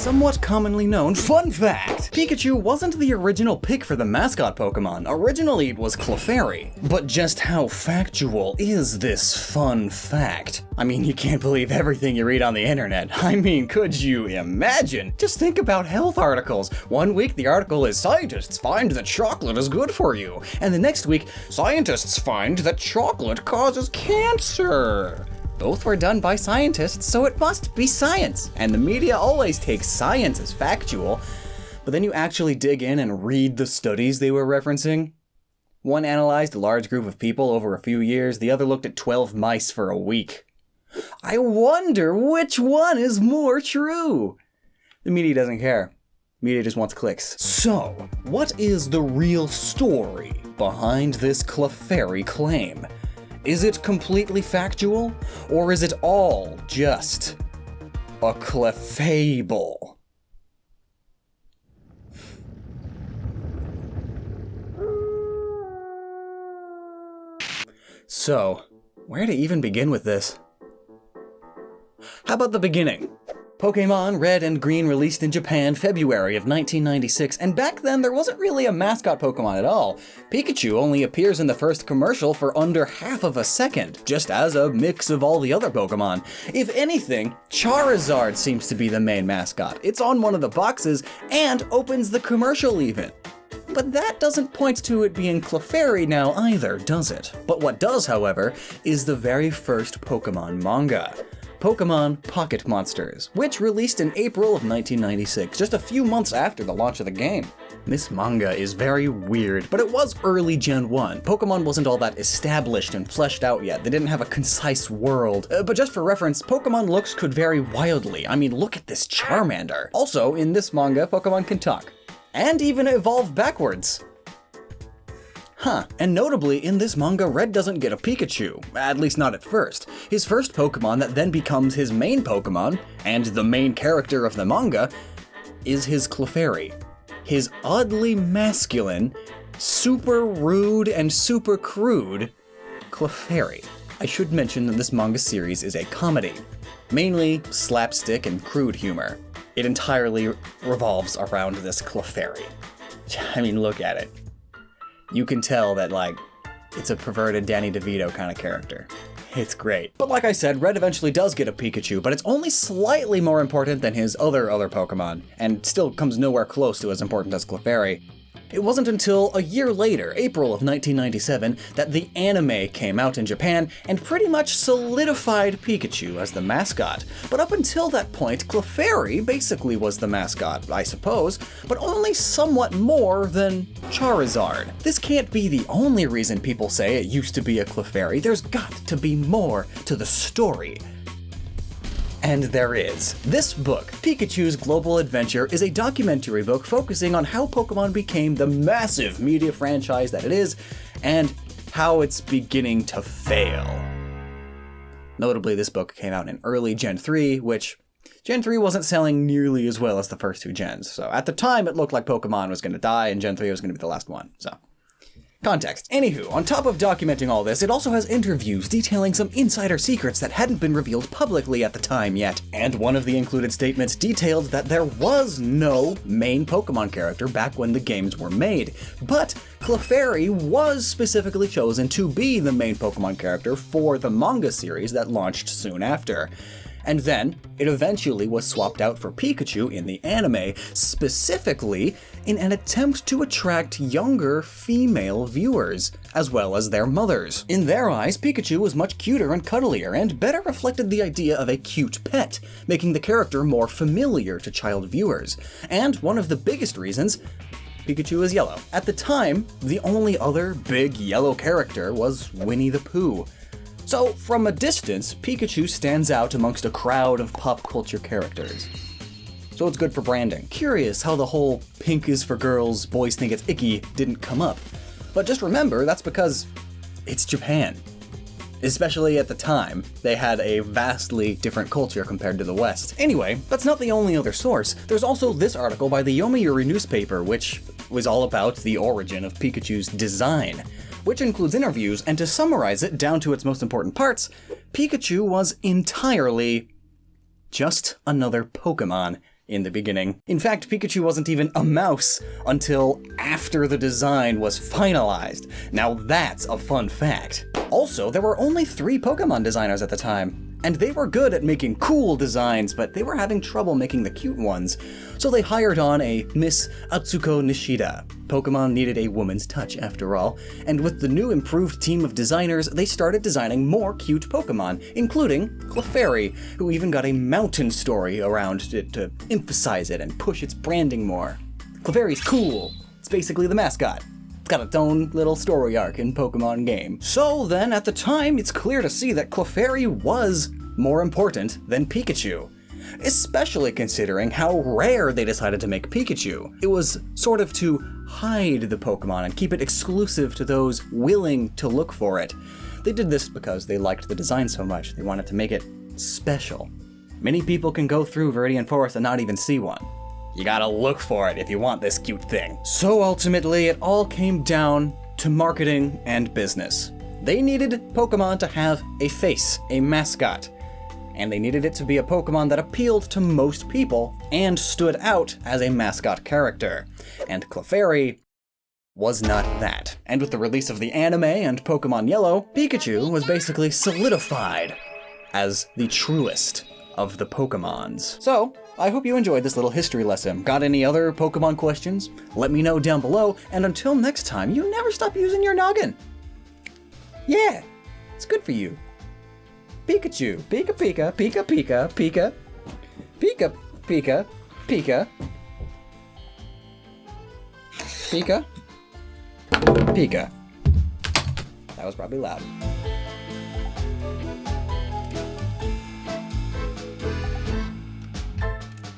somewhat commonly known fun fact. Pikachu wasn't the original pick for the mascot Pokemon. Originally it was Clefairy. But just how factual is this fun fact? I mean, you can't believe everything you read on the internet. I mean, could you imagine? Just think about health articles. One week the article is scientists find that chocolate is good for you. And the next week, scientists find that chocolate causes cancer. Both were done by scientists, so it must be science. And the media always takes science as factual, but then you actually dig in and read the studies they were referencing. One analyzed a large group of people over a few years, the other looked at 12 mice for a week. I wonder which one is more true. The media doesn't care. Media just wants clicks. So, what is the real story behind this Clefairy claim? Is it completely factual, or is it all just a Clefable? So, where to even begin with this? How about the beginning? Pokemon Red and Green released in Japan February of 1996, and back then there wasn't really a mascot Pokemon at all. Pikachu only appears in the first commercial for under half of a second, just as a mix of all the other Pokemon. If anything, Charizard seems to be the main mascot. It's on one of the boxes and opens the commercial even. But that doesn't point to it being Clefairy now either, does it? But what does, however, is the very first Pokemon manga. Pokemon Pocket Monsters, which released in April of 1996, just a few months after the launch of the game. This manga is very weird, but it was early Gen 1. Pokemon wasn't all that established and fleshed out yet. They didn't have a concise world. But just for reference, Pokemon looks could vary wildly. I mean, look at this Charmander. Also, in this manga, Pokemon can talk. And even evolve backwards. And notably, in this manga, Red doesn't get a Pikachu, at least not at first. His first Pokemon that then becomes his main Pokemon, and the main character of the manga, is his Clefairy. His oddly masculine, super rude and super crude Clefairy. I should mention that this manga series is a comedy, mainly slapstick and crude humor. It entirely revolves around this Clefairy. I mean, look at it. You can tell that, it's a perverted Danny DeVito kind of character. It's great. But like I said, Red eventually does get a Pikachu, but it's only slightly more important than his other Pokemon, and still comes nowhere close to as important as Clefairy. It wasn't until a year later, April of 1997, that the anime came out in Japan and pretty much solidified Pikachu as the mascot. But up until that point, Clefairy basically was the mascot, I suppose, but only somewhat more than Charizard. This can't be the only reason people say it used to be a Clefairy. There's got to be more to the story. And there is. This book, Pikachu's Global Adventure, is a documentary book focusing on how Pokemon became the massive media franchise that it is, and how it's beginning to fail. Notably, this book came out in early Gen 3, which Gen 3 wasn't selling nearly as well as the first two gens, so at the time it looked like Pokemon was going to die and Gen 3 was going to be the last one, so. Context. Anywho, on top of documenting all this, it also has interviews detailing some insider secrets that hadn't been revealed publicly at the time yet. And one of the included statements detailed that there was no main Pokemon character back when the games were made, but Clefairy was specifically chosen to be the main Pokemon character for the manga series that launched soon after. And then, it eventually was swapped out for Pikachu in the anime, specifically in an attempt to attract younger female viewers, as well as their mothers. In their eyes, Pikachu was much cuter and cuddlier, and better reflected the idea of a cute pet, making the character more familiar to child viewers. And one of the biggest reasons, Pikachu is yellow. At the time, the only other big yellow character was Winnie the Pooh. So, from a distance, Pikachu stands out amongst a crowd of pop culture characters. So it's good for branding. Curious how the whole pink is for girls, boys think it's icky didn't come up. But just remember, that's because it's Japan. Especially at the time, they had a vastly different culture compared to the West. Anyway, that's not the only other source. There's also this article by the Yomiuri newspaper, which was all about the origin of Pikachu's design, which includes interviews, and to summarize it down to its most important parts, Pikachu was entirely just another Pokemon in the beginning. In fact, Pikachu wasn't even a mouse until after the design was finalized. Now that's a fun fact. Also, there were only 3 Pokemon designers at the time, and they were good at making cool designs, but they were having trouble making the cute ones. So they hired on a Miss Atsuko Nishida. Pokemon needed a woman's touch after all, and with the new improved team of designers, they started designing more cute Pokemon, including Clefairy, who even got a mountain story around it to emphasize it and push its branding more. Clefairy's cool. It's basically the mascot. It's got its own little story arc in Pokemon game. So then, at the time, it's clear to see that Clefairy was more important than Pikachu. Especially considering how rare they decided to make Pikachu. It was sort of to hide the Pokemon and keep it exclusive to those willing to look for it. They did this because they liked the design so much. They wanted to make it special. Many people can go through Viridian Forest and not even see one. You gotta look for it if you want this cute thing. So ultimately, it all came down to marketing and business. They needed Pokemon to have a face, a mascot. And they needed it to be a Pokemon that appealed to most people and stood out as a mascot character. And Clefairy was not that. And with the release of the anime and Pokemon Yellow, Pikachu was basically solidified as the truest of the Pokemons. So, I hope you enjoyed this little history lesson. Got any other Pokemon questions? Let me know down below, and until next time, you never stop using your noggin. Yeah, it's good for you. Pikachu, Pika Pika, Pika Pika, Pika, Pika Pika, Pika, Pika, Pika. That was probably loud.